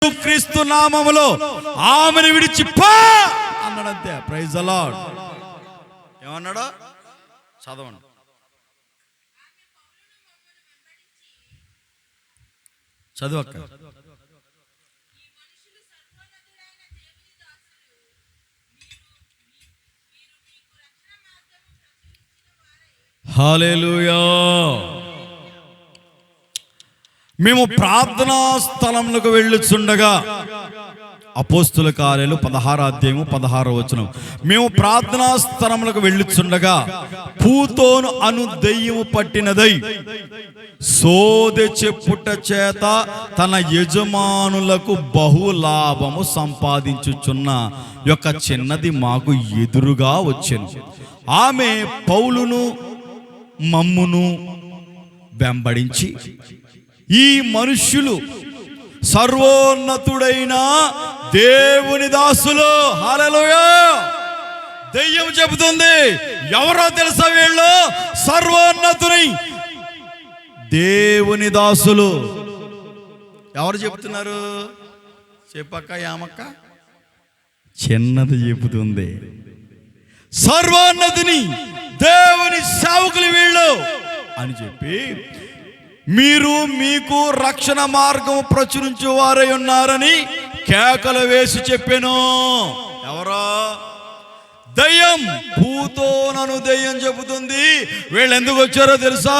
యేసుక్రీస్తు నామములో ఆమెను విడిచిపో అన్నాడంతే. Praise the Lord. ఏమన్నాడు చదవండి. చదువక్క. హల్లెలూయా. మేము ప్రార్థనా స్థలములకు వెళ్ళుచుండగా, అపోస్తుల కార్యాలు 16వ అధ్యాయము 16వ వచనం. మేము ప్రార్థనా స్థలములకు వెళ్ళుచుండగా పూతోను అను దెయ్యము పట్టినదై సోదె చెప్పుట చేత తన యజమానులకు బహులాభము సంపాదించుచున్న యొక్క చిన్నది మాకు ఎదురుగా వచ్చెను. ఆమె పౌలును మమ్మును వెంబడించి, ఈ మనుష్యులు సర్వోన్నతుడైన దేవుని దాసులు. హల్లెలూయా. దెయ్యం చెబుతుంది, ఎవరో తెలుసా వీళ్ళు? సర్వోన్నతుని దేవుని దాసులు. ఎవరు చెప్తున్నారు? చెప్పక్క యామక్క. చిన్నది చెబుతుంది, సర్వోన్నతుని దేవుని సేవకులు వీళ్ళు అని చెప్పి, మీరు మీకు రక్షణ మార్గం ప్రచురించు వారై ఉన్నారని కేకలు వేసి చెప్పాను. ఎవరో? దయ్యం. పూతోనను దయ్యం చెబుతుంది. వీళ్ళు ఎందుకు వచ్చారో తెలుసా?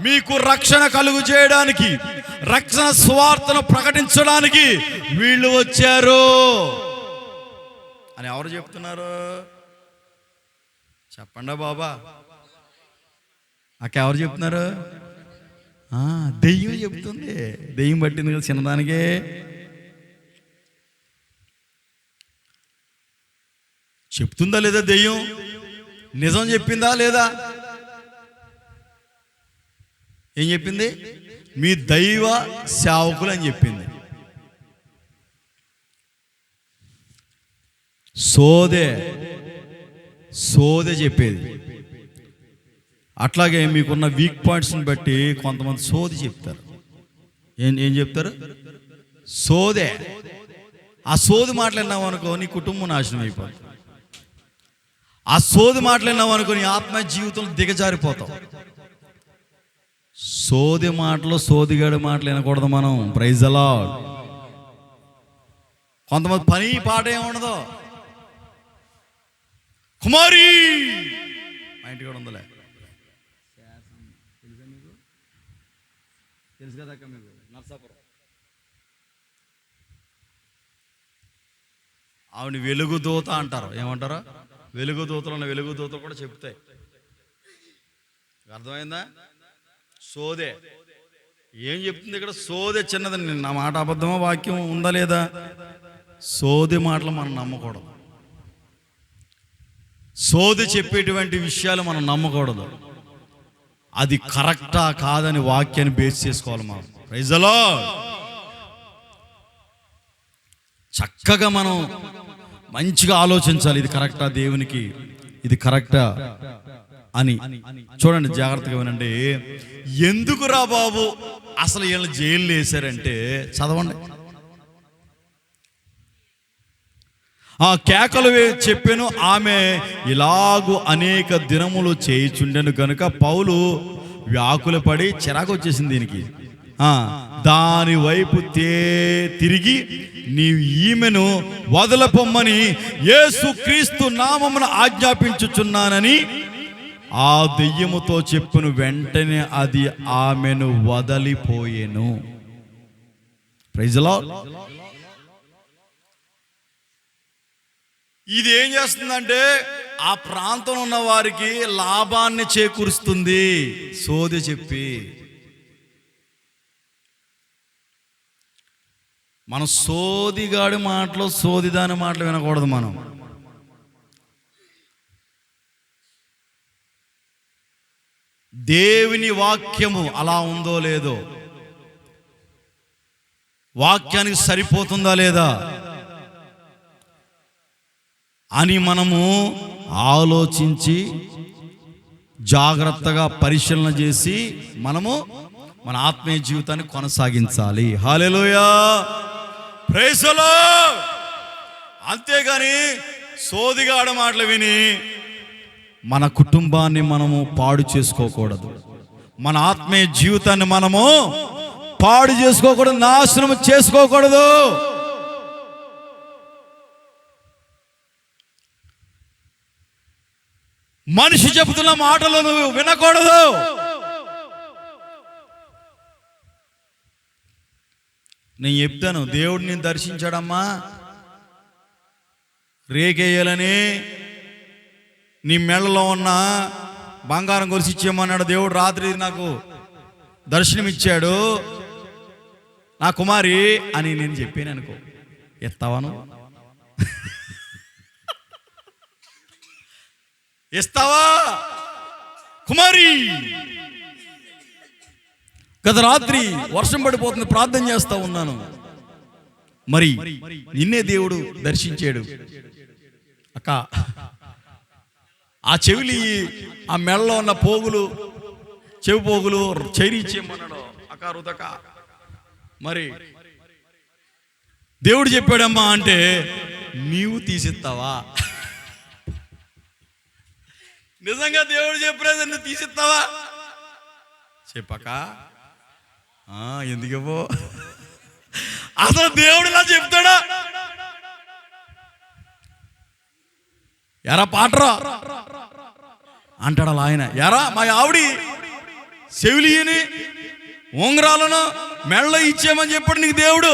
మీకు రక్షణ కలుగు చేయడానికి, రక్షణ సువార్తను ప్రకటించడానికి వీళ్ళు వచ్చారు అని ఎవరు చెప్తున్నారు? చెప్పండి బాబా. అక్క ఎవరు చెప్తున్నారు? దెయ్యం చెప్తుంది. దెయ్యం పట్టింది కదా చిన్నదానికే. చెప్తుందా లేదా దెయ్యం? నిజం చెప్పిందా లేదా? ఏం చెప్పింది? మీ దైవ సేవకులు అని చెప్పింది. సోదే చెప్పేది. అట్లాగే మీకున్న వీక్ పాయింట్స్ని బట్టి కొంతమంది సోది చెప్తారు. ఏం చెప్తారు? సోదే. ఆ సోది మాట్లాడినావు అనుకో, నీ కుటుంబం నాశనం అయిపోతుంది. ఆ సోది మాట్లాడినావు అనుకో, నీ ఆత్మ జీవితంలో దిగజారిపోతావు. సోది మాటలు, సోదిగాడి మాటలు వినకూడదు మనం. Praise the Lord. కొంతమంది పని పాట ఏముండదు. కుమారి మా ఇంటి కూడా ఉందిలే, తెలుసు కదా అక్క మీకు, నర్సాపురం. ఆవిడ వెలుగు దూత అంటారు. ఏమంటారు? వెలుగు దూతలు ఉన్న వెలుగు దూతలు కూడా చెప్తాయి. అర్థమైందా? సోదే. ఏం చెప్తుంది ఇక్కడ? సోదే చిన్నదని. నా మాట అబద్ధమా? వాక్యం ఉందా లేదా? సోది మాటలు మనం నమ్మకూడదు. సోది చెప్పేటువంటి విషయాలు మనం నమ్మకూడదు. అది కరెక్టా కాదని వాక్యాన్ని బేస్ చేసుకోవాలి మనం. Praise the lord. చక్కగా మనం మంచిగా ఆలోచించాలి. ఇది కరెక్టా, దేవునికి ఇది కరెక్టా అని. చూడండి, జాగ్రత్తగా వినండి. ఎందుకురా బాబు అసలు వీళ్ళని జైలు వేశారంటే, చదవండి. ఆ కేకలు చెప్పాను. ఆమె ఇలాగూ అనేక దినములు చేయుచుండెను గనుక పౌలు వ్యాకుల పడి చిరాకు వచ్చేసింది దీనికి. దాని వైపు తిరిగి, నీవు ఈమెను వదలపొమ్మని యేసుక్రీస్తు నామమున ఆజ్ఞాపించుచున్నానని ఆ దెయ్యముతో చెప్పును. వెంటనే అది ఆమెను వదలిపోయెను. Praise the lord. ఇది ఏం చేస్తుందంటే ఆ ప్రాంతంలో ఉన్న వారికి లాభాన్ని చేకూరుస్తుంది. సోది చెప్పి మనం సోదిగాడి మాటలు, సోదిదాని మాటలు వినకూడదు. మనం దేవుని వాక్యము అలా ఉందో లేదో, వాక్యానికి సరిపోతుందా లేదా అని మనము ఆలోచించి జాగ్రత్తగా పరిశీలన చేసి మనము మన ఆత్మీయ జీవితాన్ని కొనసాగించాలి. హల్లెలూయా. Praise the Lord. అంతేగాని సోదిగాడ మాటలు విని మన కుటుంబాన్ని మనము పాడు చేసుకోకూడదు. మన ఆత్మీయ జీవితాన్ని మనము పాడు చేసుకోకూడదు, నాశనం చేసుకోకూడదు. మనిషి చెబుతున్న మాటలు నువ్వు వినకూడదు. నేను చెప్తాను, దేవుడిని దర్శించాడమ్మా రేకేయాలని, నీ మెళ్ళలో ఉన్న బంగారం కొలిసి ఇచ్చేయమన్నాడు దేవుడు. రాత్రి నాకు దర్శనమిచ్చాడు, నా కుమారి అని నేను చెప్పాను అనుకో, ఎత్తావాను ఇస్తావా కుమారి? గత రాత్రి వర్షం పడిపోతుంది, ప్రార్థన చేస్తా ఉన్నాను, మరి నిన్నే దేవుడు దర్శించాడు అక్క. ఆ చెవిలి, ఆ మెడలో ఉన్న పోగులు, చెవి పోగులు చేరిచ్చేయమన్నాడు అక్క రుదక. మరి దేవుడు చెప్పాడమ్మా అంటే నీవు తీసిస్తావా? నిజంగా దేవుడు చెప్పలేదు, నువ్వు తీసిస్తావా? చెప్పక ఎందుకేమో అసలు దేవుడు ఇలా చెప్తాడా? ఎరా పాటరా అంటాడు అలా ఆయన. ఎరా మా ఆవిడి చెవిలిని ఉంగరాలను మెడలో ఇచ్చేయమని చెప్పాడు నీకు దేవుడు,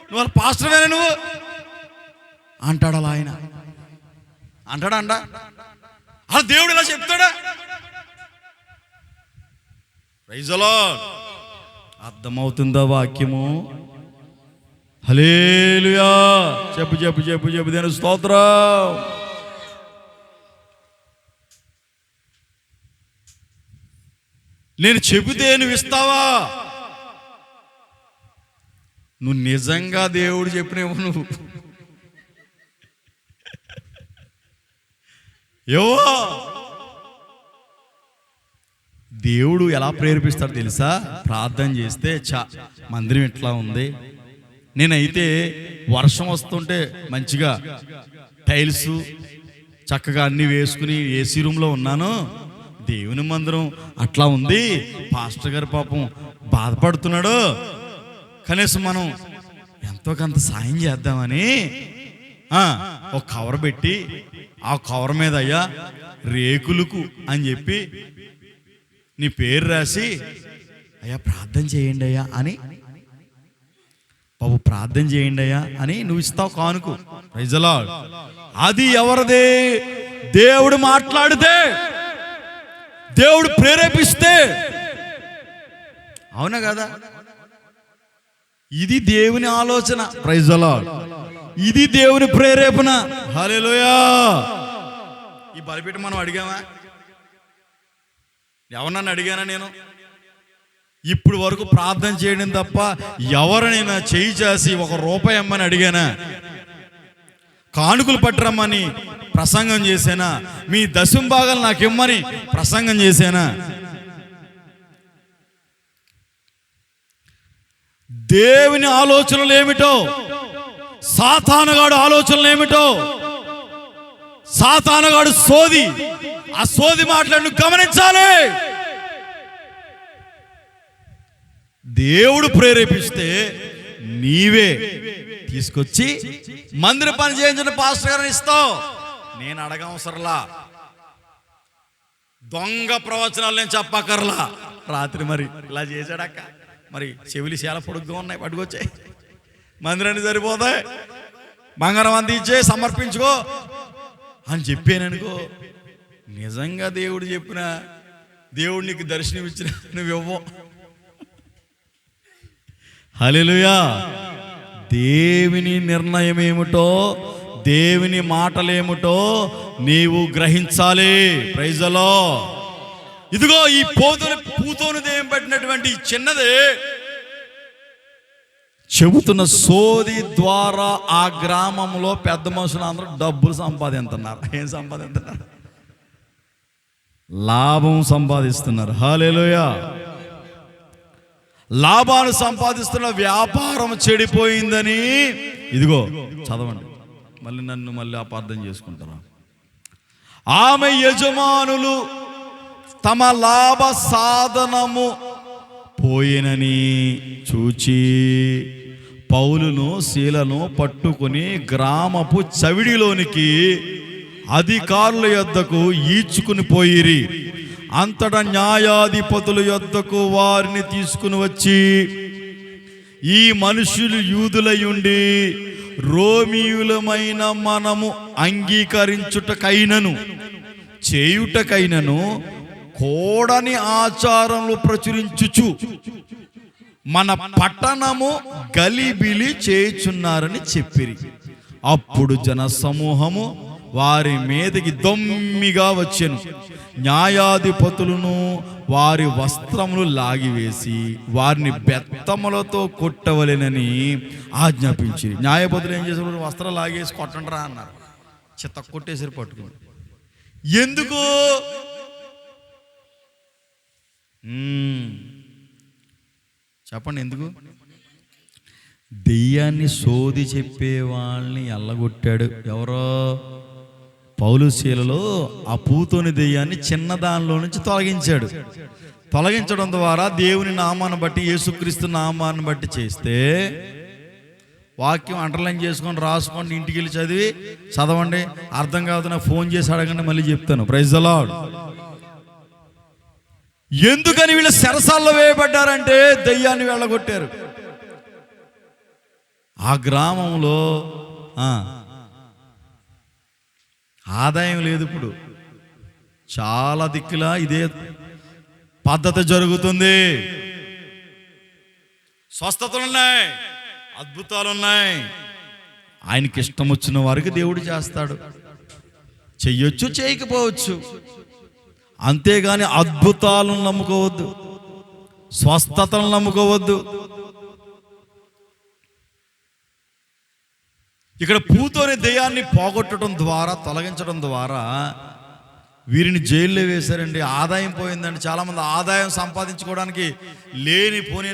నువ్వు పాస్టర్వేనా నువ్వు అంటాడు అలా ఆయన. అంటాడా అంట? అలా దేవుడు ఇలా చెప్తాడా? Praise the lord. అర్థమవుతుందా వాక్యము? హల్లెలూయా. చెప్పు చెప్పు చెప్పు చెప్పు దేవుని స్తోత్రం. నేను చెబితే నువ్వు ఇస్తావా? నువ్వు నిజంగా దేవుడు చెప్పినేమో నువ్వు ఏవో. దేవుడు ఎలా ప్రేరేపిస్తాడు తెలుసా? ప్రార్థన చేస్తే మందిరం ఇట్లా ఉంది. నేనైతే వర్షం వస్తుంటే మంచిగా టైల్స్ చక్కగా అన్ని వేసుకుని ఏసీ రూమ్లో ఉన్నాను, దేవుని మందిరం అట్లా ఉంది, పాస్టర్ గారు పాపం బాధపడుతున్నాడు, కనీసం మనం ఎంతో కొంత సాయం చేద్దామని ఒక కవర్ పెట్టి, ఆ కవర్ మీద అయ్యా రేకులకు అని చెప్పి నీ పేరు రాసి, అయ్యా ప్రార్థన చేయండి అయ్యా అని, బాబు ప్రార్థన చేయండి అయ్యా అని నువ్వు ఇస్తావు కానుకు. Praise the lord. అది ఎవరిదే? దేవుడు మాట్లాడితే, దేవుడు ప్రేరేపిస్తే. అవునా కదా? ఇది దేవుని ఆలోచన. Praise the lord. ఇది దేవుని ప్రేరేపణ. హల్లెలూయా. ఈ బలిపీఠం మనం అడిగామా? ఎవరన్నా అడిగానా? నేను ఇప్పుడు వరకు ప్రార్థన చేయడం తప్ప ఎవరినైనా చేయి చేసి ₹1 అమ్మని అడిగానా? కానుకలు పట్టరమ్మని ప్రసంగం చేశానా? మీ దశమ భాగాలు నాకు ఇమ్మని ప్రసంగం చేశానా? దేవుని ఆలోచనలు ఏమిటో, సాతానుగాడు ఆలోచనలు ఏమిటో, సాతానుగాడు సోది, ఆ సోది మాటలను గమనించాలి. దేవుడు ప్రేరేపిస్తే నీవే తీసుకొచ్చి మందిర పని చేయించిన పాస్టర్ గారిని ఇస్తావు. నేను అడగవసరలా, దొంగ ప్రవచనాలు నేను చెప్పక్కర్లా. రాత్రి మరి ఇలా చేశాడక్క, మరి చెవులు చాలా పొడుగ్గా ఉన్నాయి, పట్టుకొచ్చాయి, మందిరాన్ని సరిపోతాయి, బంగారం అంది ఇచ్చే సమర్పించుకో అని చెప్పాననుకో, నిజంగా దేవుడు చెప్పిన, దేవుడు నీకు దర్శనం ఇచ్చిన నువ్వెవ్వో. హల్లెలూయా. దేవుని నిర్ణయం ఏమిటో, దేవుని మాటలేమిటో నీవు గ్రహించాలి. Praise the lord. ఇదిగో ఈ పూతోను దేయం పెట్టినటువంటి చిన్నది చెబుతున్న సోది ద్వారా ఆ గ్రామంలో పెద్ద మనుషులు అందరూ డబ్బులు సంపాదిస్తున్నారు. ఏం సంపాదిస్తున్నారు? లాభం సంపాదిస్తున్నారు. హల్లెలూయా. లాభాలు సంపాదిస్తున్న వ్యాపారం చెడిపోయిందని. ఇదిగో చదవండి, మళ్ళీ అపార్థం చేసుకుంటారా. ఆమె యజమానులు తమ లాభ సాధనము పోయినని చూచి పౌలును శీలను పట్టుకుని గ్రామపు చవిడిలోనికి అధికారుల యొద్దకు ఈడ్చుకుని పోయిరి. అంతటా న్యాయాధిపతుల యొద్దకు వారిని తీసుకుని వచ్చి, ఈ మనుషులు యూదులయుండి రోమీయులమైన మనము అంగీకరించుటకైనను చేయుటకైనను కోడని ఆచారములు ప్రచురించుచు మన పట్టణము గలిబిలి చేయుచున్నారని చెప్పిరి. అప్పుడు జన సమూహము వారి మీదకి దొమ్మిగా వచ్చెను. న్యాయాధిపతులను వారి వస్త్రములు లాగివేసి వారిని బెత్తములతో కొట్టవలెనని ఆజ్ఞాపించింది. న్యాయపతులు ఏం చేశారు? వస్త్రాలు లాగేసి కొట్టండిరా అన్నారు. చెత్త కొట్టేసరి పట్టుకుని. ఎందుకు? చెప్పండి ఎందుకు? దెయ్యాన్ని సోది చెప్పే వాళ్ళని ఎల్లగొట్టాడు. ఎవరో? పౌలు శీలలో ఆ పూతోని దెయ్యాన్ని చిన్నదానిలో నుంచి తొలగించాడు. తొలగించడం ద్వారా దేవుని నామాన్ని బట్టి, యేసుక్రీస్తు నామాన్ని బట్టి చేస్తే, వాక్యం అండర్లైన్ చేసుకొని రాసుకోండి, ఇంటికి వెళ్ళి చదవండి. అర్థం కాదు నాకు ఫోన్ చేసి అడగండి, మళ్ళీ చెప్తాను. Praise the lord. ఎందుకని వీళ్ళు చెరసాల్లో వేయబడ్డారంటే దెయ్యాన్ని వెళ్ళగొట్టారు. ఆ గ్రామంలో ఆదాయం లేదు. ఇప్పుడు చాలా దిక్కులా ఇదే పద్ధతి జరుగుతుంది. స్వస్థతలు ఉన్నాయి, అద్భుతాలు ఉన్నాయి. ఆయనకి ఇష్టం వచ్చిన వారికి దేవుడు చేస్తాడు. చెయ్యొచ్చు, చేయకపోవచ్చు. అంతేగాని అద్భుతాలను నమ్ముకోవద్దు, స్వస్థతలను నమ్ముకోవద్దు. ఇక్కడ పూతోని దెయ్యాన్ని పోగొట్టడం ద్వారా, తొలగించడం ద్వారా వీరిని జైల్లో వేశారండి. ఆదాయం పోయిందండి. చాలామంది ఆదాయం సంపాదించుకోవడానికి లేనిపోని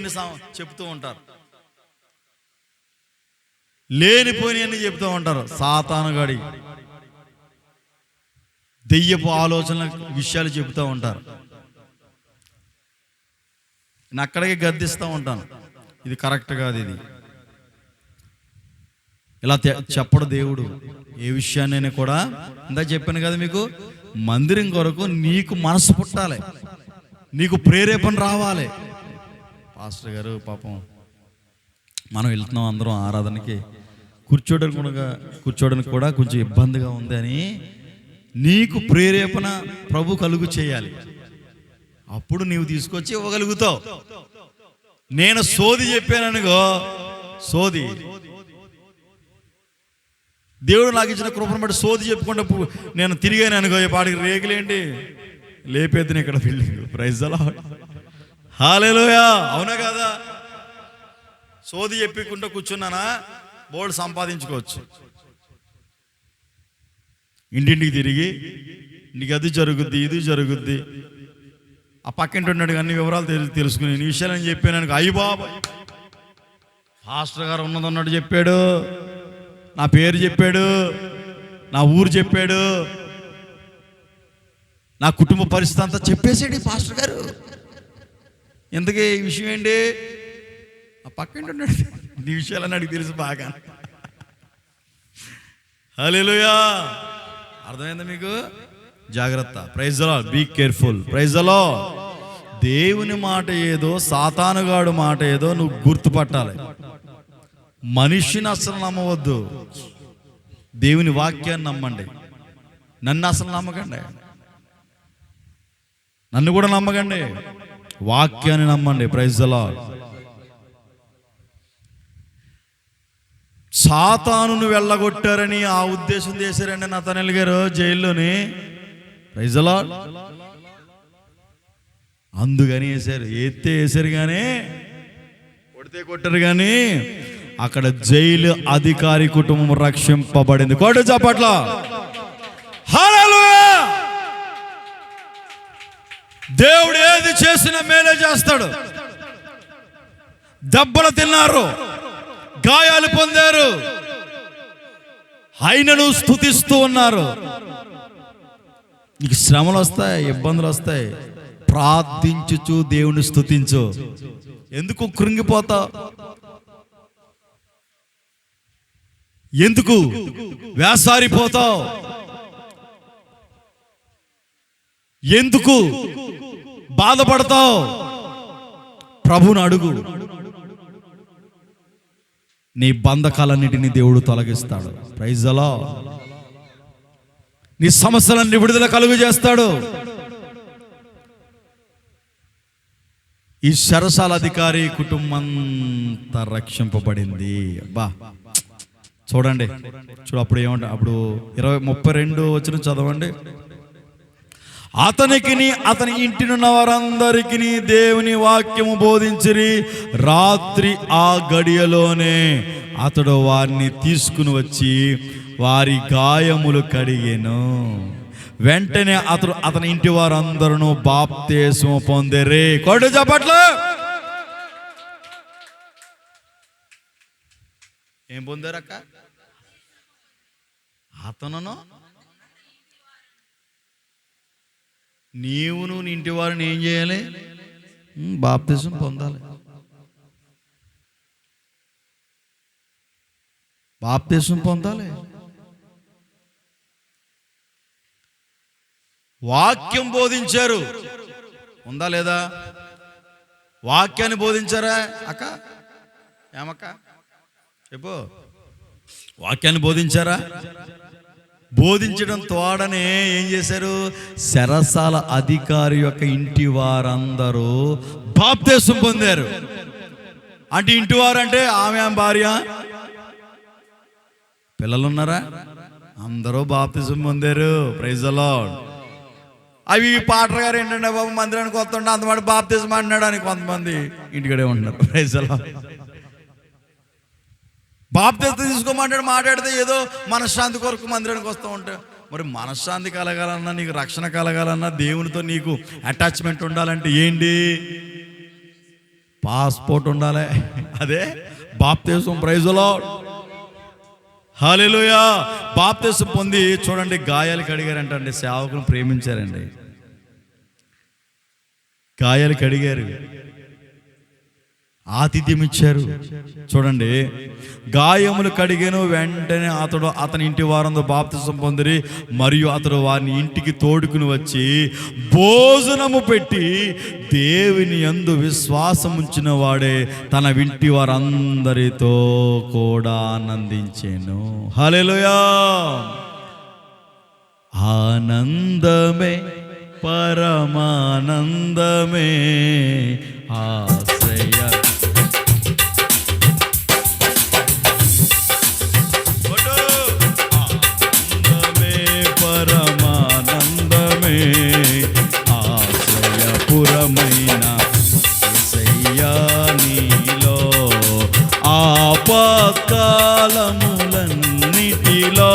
చెప్తూ ఉంటారు. లేనిపోని చెప్తూ ఉంటారు. సాతానుగాడి దెయ్యపు ఆలోచనల విషయాలు చెబుతూ ఉంటారు. నేను అక్కడికి గద్దిస్తూ ఉంటాను, ఇది కరెక్ట్ కాదు, ఇది ఇలా చెప్పడు దేవుడు. ఏ విషయాన్నైనా కూడా ఇందా చెప్పాను కదా మీకు, మందిరం కొరకు నీకు మనసు పుట్టాలి, నీకు ప్రేరేపణ రావాలి. పాస్టర్ గారు పాపం మనం వెళ్తున్నాం అందరం ఆరాధనకి, కూర్చోడానికి కూడా కొంచెం ఇబ్బందిగా ఉంది అని నీకు ప్రేరేపణ ప్రభు కలుగు చేయాలి. అప్పుడు నీవు తీసుకొచ్చి ఇవ్వగలుగుతావు. నేను సోది చెప్పాననుకో, సోది దేవుడు నాకు ఇచ్చిన కృపను బట్టి సోది చెప్పుకుంటే నేను తిరిగాను అనుకో, పాటికి రేగులేంటి లేపేద్దుని ఇక్కడ బిల్డింగ్. ప్రైజ్ ది లార్డ్, హల్లెలూయా. అవునా కదా? సోది చెప్పుకుంటూ కూర్చున్నానా, బోర్డు సంపాదించుకోవచ్చు. ఇంటింటికి తిరిగి నీకు అది జరుగుద్ది, ఇది జరుగుద్ది, ఆ పక్కింటి ఉన్నాడు అన్ని వివరాలు తెలుసుకుని నీ విషయాలు నేను చెప్పాను అనుకో, అయ్యి బాబా పాస్టర్ గారు ఉన్నదన్నాడు చెప్పాడు, నా పేరు చెప్పాడు, నా ఊరు చెప్పాడు, నా కుటుంబ పరిస్థితి అంతా చెప్పేసాడు పాస్టర్ గారు. ఎందుకే ఈ విషయం ఏంటి? ఆ పక్కింటి ఉన్నాడు, నీ విషయాలని అడిగి తెలుసు బాగా. హల్లెలూయా. అర్థమైందా మీకు? జాగ్రత్త. Praise the lord. Be careful. Praise the lord. దేవుని మాట ఏదో, సాతానుగాడు మాట ఏదో నువ్వు గుర్తుపట్టాలి. మనిషిని అసలు నమ్మవద్దు, దేవుని వాక్యాన్ని నమ్మండి. నన్ను అసలు నమ్మకండి, నన్ను కూడా నమ్మకండి, వాక్యాన్ని నమ్మండి. Praise the Lord. సాతానును వెళ్ళగొట్టారని ఆ ఉద్దేశం చేశారండి నతనెల్ గారు జైల్లోని. Praise the lord. అందుకని వేశారు, వేశారు కానీ కొడితే కొట్టారు కానీ అక్కడ జైలు అధికారి కుటుంబం రక్షింపబడింది. కొట్టు చప్పట్ల. హల్లెలూయా. దేవుడు ఏది చేసినా మేలే చేస్తాడు. దెబ్బలు తిన్నారు, గాయాలు పొందారు, ఆయనను స్తుతిస్తూ ఉన్నారు. నీకు శ్రమలు వస్తాయి, ఇబ్బందులు వస్తాయి, ప్రార్థించుచు దేవుని స్తుతించు. ఎందుకు కృంగిపోతావు? ఎందుకు వేసారిపోతావు? ఎందుకు బాధపడతావు? ప్రభువుని అడుగు. నీ బంధకాలన్నిటినీ దేవుడు తొలగిస్తాడు. Praise the lord. నీ సమస్యలన్నీ విడుదల కలుగు చేస్తాడు. ఈ చెరసాల అధికారి కుటుంబమంతా రక్షింపబడింది. అబ్బా చూడండి, అప్పుడు ఏమంట, అప్పుడు 32 వచనం చదవండి. అతనికిని అతని ఇంటినున్న వారందరికీ దేవుని వాక్యము బోధించిరి. రాత్రి ఆ గడియలోనే అతడు వారిని తీసుకుని వచ్చి వారి గాయములు కడిగెను. వెంటనే అతని ఇంటి వారందరూ బాప్తిస్మం పొందిరి. కొడు చప్పట్లు. ఏం పొందారక్క? అతను నీవును నీ ఇంటి వారిని ఏం చేయాలి? బాప్తిస్మం పొందాలి. బాప్తిస్మం పొందాలి. వాక్యం బోధించారు, ఉందా లేదా? వాక్యాన్ని బోధించారా అక్క? ఏమక్క చెప్పు. వాక్యాన్ని బోధించారా? బోధించడం తోడనే ఏం చేశారు? చెరసాల అధికారి యొక్క ఇంటి వారందరూ బాప్తిస్మం పొందారు. అంటే ఇంటి వారంటే ఆమె భార్య, పిల్లలు ఉన్నారా? అందరూ బాప్తిస్మం పొందారు. Praise the lord. అవి పాటర్ గారు ఏంటంటే బాబు మందిరానికి వస్తుంటే అంతమాట బాప్తిస్మం అన్నాడు అని కొంతమంది ఇంటికడే ఉంటున్నారు. Praise the lord. బాప్తిస్మం తీసుకోమంటాడు, మాట్లాడితే ఏదో మనశ్శాంతి కొరకు మందిరానికి వస్తూ ఉంటా. మరి మనశ్శాంతి కలగాలన్నా, నీకు రక్షణ కలగాలన్నా, దేవునితో నీకు అటాచ్మెంట్ ఉండాలంటే ఏంటి? పాస్పోర్ట్ ఉండాలి. అదే బాప్తిస్మం. Praise the Lord. హల్లెలూయా. బాప్తిస్మం పొంది చూడండి, గాయాలు కడిగారంటే సేవకులను ప్రేమించారండి. గాయాలు కడిగారు, ఆతిథ్యం ఇచ్చారు. చూడండి, గాయములు కడిగెను. వెంటనే అతని ఇంటి వారందరూ బాప్తిస్మం పొందిరి. మరియు అతడు వారిని ఇంటికి తోడుకుని వచ్చి భోజనము పెట్టి దేవుని యందు విశ్వాసం ఉంచిన వాడే తన ఇంటి వారందరితో కూడా ఆనందించెను. హల్లెలూయా. ఆనందమే పరమానందమే ఆశ్రయ. ఆనందమే పరమానందమే ఆశ్రయపురమైన యేసయ్యా నీలో. ఆపత్కాలములన్నిటిలో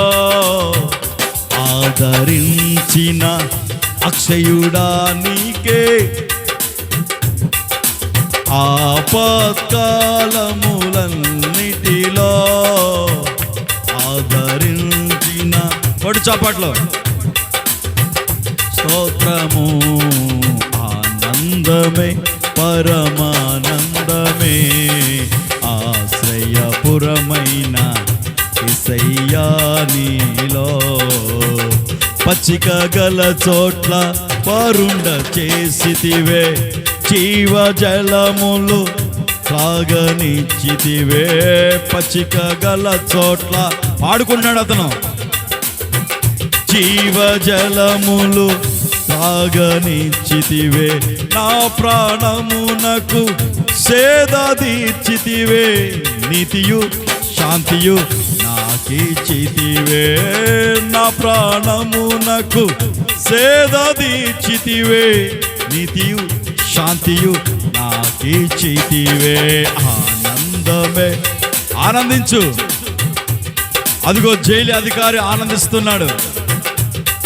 ఆదరించిన అక్షయుడా నీకే. ఆపత్కాలములన్నిటిలో ఆదరించిన పడు చప్పట్లో స్తోత్రము. ఆనందమే పరమానందమే ఆశ్రయపురమైన యేసయ్యా నీలో. పచ్చిక గల చోట్ల పరుండ చేసితివే, జీవజలములు త్రాగనిచ్చితివే. పచ్చిక గల చోట్ల పాడుకున్నాడు అతను. జీవజలములు త్రాగనిచ్చితివే, నా ప్రాణమునకు సేద తీర్చితివే. నీతియు శాంతియు నాకిచ్చితివే, నా ప్రాణమునకు సేద తీర్చితివే. నీతియు శాంతియు నాకిచ్చితివే. ఆనందమే. ఆనందించు. అదిగో జైలు అధికారి ఆనందిస్తున్నాడు.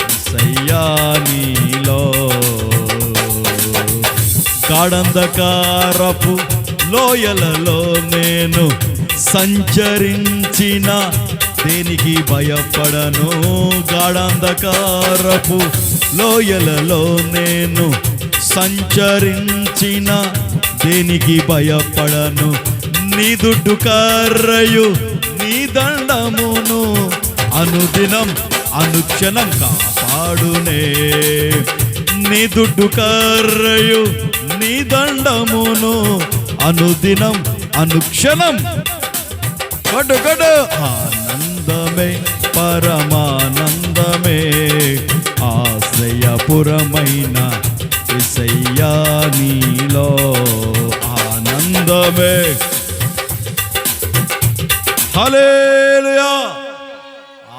యేసయ్యా నీలో గాఢంధకారపు లోయలలో నేను సంచరించిన దేనికి భయపడను, గాఢాంధకారపు లోయలలో నేను సంచరించిన దేనికి భయపడను. నీ దుడ్డు కర్రయు నీ దండమును అనుదినం అనుక్షణం కాపాడునే. నీ దుడ్డు కర్రయు నీ దండమును అనుదినం అనుక్షణం కడు ఆనందమే పరమానందమే ఆశ్రయపురమైన యేసయ్యా నీలో ఆనందమే. హల్లెలూయా.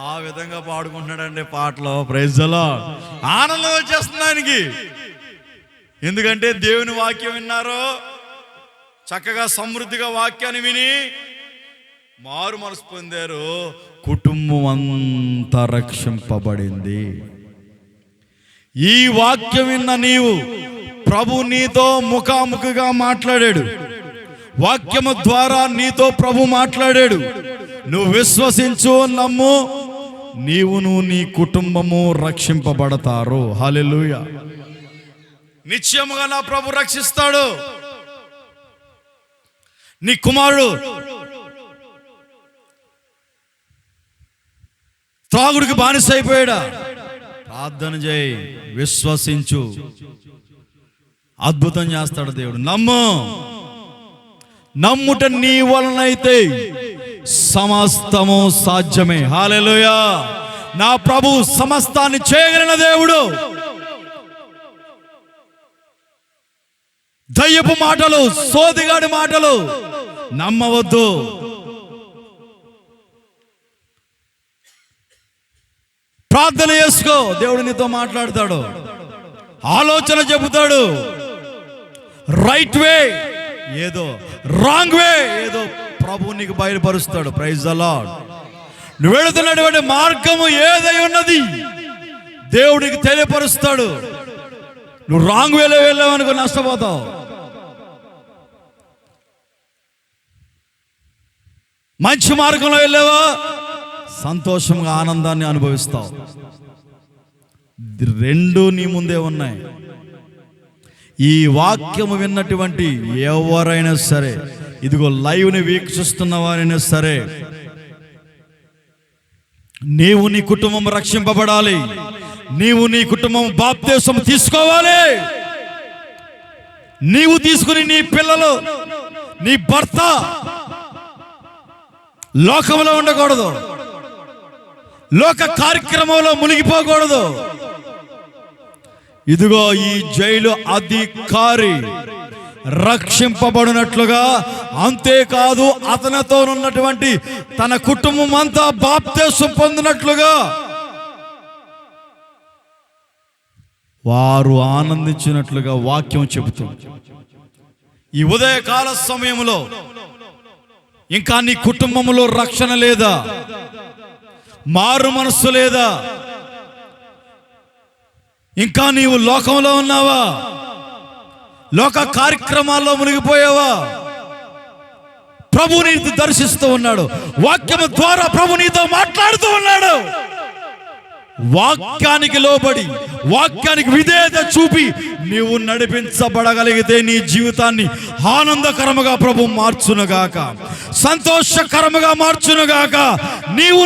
ఆ విధంగా పాడుకుంటున్నాడండి పాటలో. Praise the lord. ఆనందం వచ్చేస్తుంది ఆయనకి. ఎందుకంటే దేవుని వాక్యం విన్నారు, చక్కగా సమృద్ధిగా వాక్యాన్ని విని మారు మనసు పొందారు, కుటుంబం అంతా రక్షింపబడింది. ఈ వాక్యం విన్న నీవు, ప్రభు నీతో ముఖాముఖిగా మాట్లాడాడు, వాక్యము ద్వారా నీతో ప్రభు మాట్లాడాడు. నువ్వు విశ్వసించు, నమ్ము, నీవును నీ కుటుంబము రక్షింపబడతారు. హల్లెలూయా. నిశ్చయముగా నా ప్రభు రక్షిస్తాడు. నీ కుమారుడు త్రాగుడికి బానిస అయిపోయాడా? ప్రార్థన చేయి, విశ్వసించు, అద్భుతం చేస్తాడు దేవుడు. నమ్ముట నీ వలనైతే సమస్తము సాధ్యమే. హల్లెలూయా. నా ప్రభు సమస్తాన్ని చేయగలిగిన దేవుడు. దయ్యపు మాటలు, సోదిగాడి మాటలు నమ్మవద్దు. ప్రార్థన చేసుకో, దేవుడు నీతో మాట్లాడతాడు, ఆలోచన చెబుతాడు. రైట్ వే ఏదో, రాంగ్ వే ఏదో ప్రభు నీకు బయలుపరుస్తాడు. Praise the lord. నువ్వు వెళుతున్నటువంటి మార్గము ఏదై ఉన్నది దేవుడికి తెలియపరుస్తాడు. నువ్వు రాంగ్ వేలో వెళ్ళావనుకో నష్టపోతావు. మంచి మార్గంలో వెళ్ళావా సంతోషంగా ఆనందాన్ని అనుభవిస్తావు. రెండు నీ ముందే ఉన్నాయి. ఈ వాక్యము విన్నటువంటి ఎవరైనా సరే, ఇదిగో లైవ్ని వీక్షిస్తున్న వారైనా సరే, నీవు నీ కుటుంబం రక్షింపబడాలి. నీవు నీ కుటుంబం బాప్తిసం తీసుకోవాలి. నీవు తీసుకుని నీ పిల్లలు, నీ భర్త లోకంలో ఉండకూడదు, లోక కార్యక్రమంలో మునిగిపోకూడదు. ఇదిగో ఈ జైలు అధికారి రక్షింపబడినట్లుగా, అంతేకాదు అతనితో ఉన్నటువంటి తన కుటుంబం అంతా బాప్తిసం పొందినట్లుగా వారు ఆనందించినట్లుగా వాక్యం చెబుతుంది. ఈ ఉదయకాల సమయంలో ఇంకా నీ కుటుంబంలో రక్షణ లేదా? మారు మనస్సు లేదా? ఇంకా నీవు లోకంలో ఉన్నావా? లోక కార్యక్రమాల్లో మునిగిపోయావా? ప్రభు నీతో దర్శిస్తూ ఉన్నాడు. వాక్యము ద్వారా ప్రభు నీతో మాట్లాడుతూ ఉన్నాడు. వాక్యానికి లోబడి, వాక్యానికి విధేయత చూపి నీవు నడిపించబడగలిగితే నీ జీవితాన్ని ఆనందకరముగా ప్రభు మార్చునుగాక, సంతోషకరముగా మార్చునుగాక. నీవు